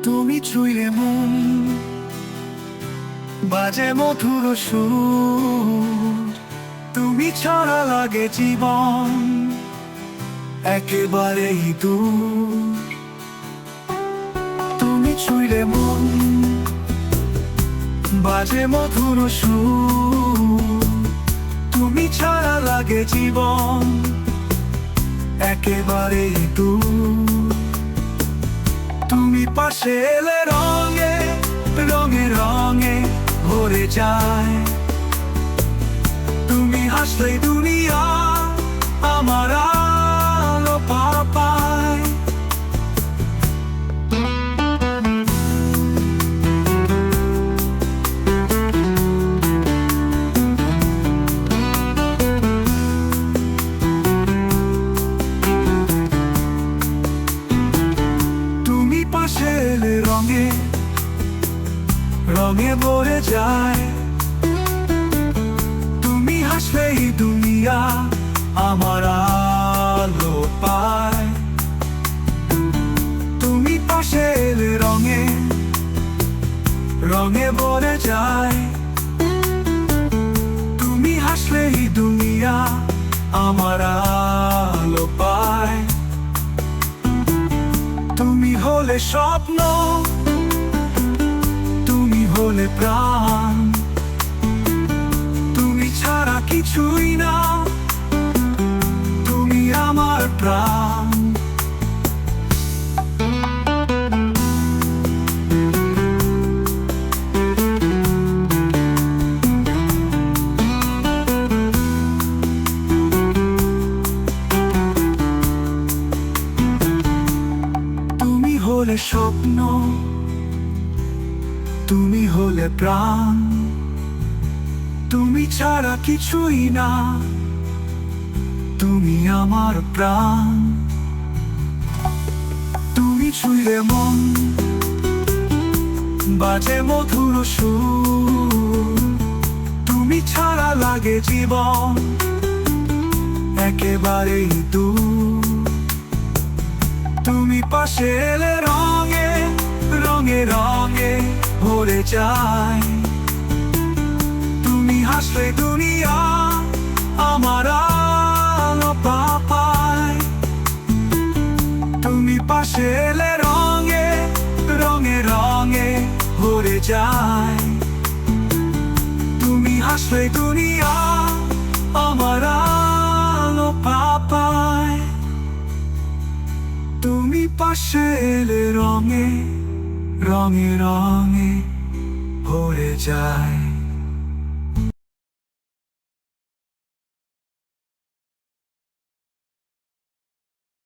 তুমি ছুঁইলে মন, বাজে মধুর সুর। তুমি ছাড়া লাগে জীবন একেবারেই দূর। তুমি ছুঁইলে মন, বাজে মধুর সুর। তুমি ছাড়া লাগে জীবন একেবারেই দূর। তুমি পাশে এলে রঙে রঙে রঙে ভরে যায়। তুমি হাসলেই দুনিয়া আমার আলো পায়। তুমি পাশে এলে রঙে রঙে ভরে যায়। তুমি হাসলেই দুনিয়া আমার আলো পায়। তুমি পাশে এলে রঙে রঙে ভরে যায়। তুমি হাসলেই দুনিয়া আমার আলো পায়। তুমি হলে স্বপ্ন, তুমি হলে প্রাণ। তুমি ছাড়া কিছুই না, তুমি আমার প্রাণ। তুমি হলে স্বপ্ন, তুমি হলে প্রাণ। তুমি ছাড়া কিছুই না, তুমি আমার প্রাণ। তুমি ছুঁইলে মন, বাজে মধুর সুর। তুমি ছাড়া লাগে জীবন একেবারেই দূর। তুমি পাশে এলে রঙে রঙে রঙে ভরে যায়। তুমি হাসলে দুনিয়া আমার আলো পায়। তুমি পাশে এলে রঙে রঙে রঙে ভরে যায়। তুমি হাসলে দুনিয়া আমার আলো পায়। তুমি পাশে এলে রঙে রঙে রঙে ভরে যায়।